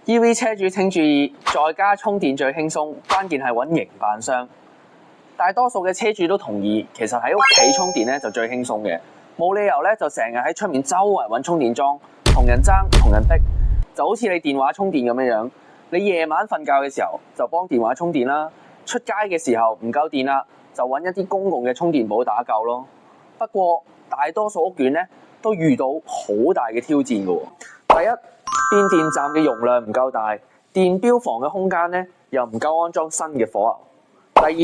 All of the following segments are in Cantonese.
EV 車主請注意，在家充電最輕鬆，關鍵係揾營辦商。大多數嘅車主都同意，其實喺屋企充電咧就最輕鬆嘅，冇理由咧就成日喺出面周圍揾充電樁，同人爭同人逼，就好似你電話充電咁樣。你夜晚瞓覺嘅時候就幫電話充電啦，出街嘅時候唔夠電啦，就揾一啲公共嘅充電寶打救咯。不過大多數屋苑咧都遇到好大嘅挑戰嘅喎。第一，變電站嘅容量唔夠大，電錶房嘅空間咧又唔夠安裝新嘅火牛。第二，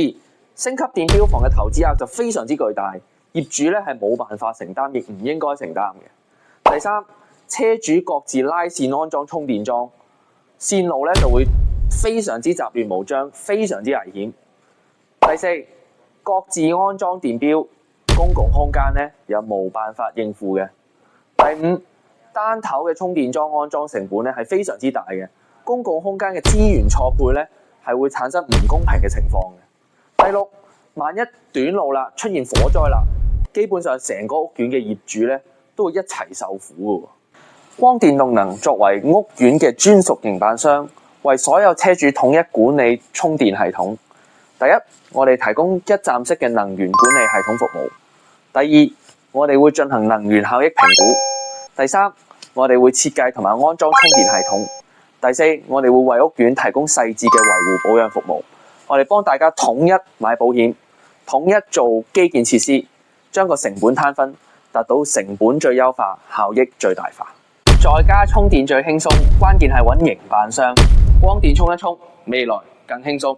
升級電錶房嘅投資額就非常之巨大，業主咧係冇辦法承擔，亦唔應該承擔嘅。第三，車主各自拉線安裝充電樁，線路咧就會非常之雜亂無章，非常之危險。第四，各自安裝電錶，公共空間咧又冇辦法應付嘅。第五，單頭嘅充電樁安裝成本咧係非常之大嘅，公共空間嘅資源錯配咧係會產生唔公平嘅情況嘅。第六，萬一短路啦，出現火災啦，基本上成個屋苑嘅業主咧都會一齊受苦嘅。光電動能作為屋苑嘅專屬營辦商，為所有車主統一管理充電系統。第一，我哋提供一站式嘅能源管理系統服務。第二，我哋會進行能源效益評估。第三，我哋會設計同埋安裝充電系統。第四，我哋會為屋苑提供細緻嘅維護保養服務。我哋幫大家統一買保險，統一做基建設施，將個成本攤分，達到成本最優化，效益最大化。在家充電最輕鬆，關鍵係揾營辦商。光電充一充，未來更輕鬆。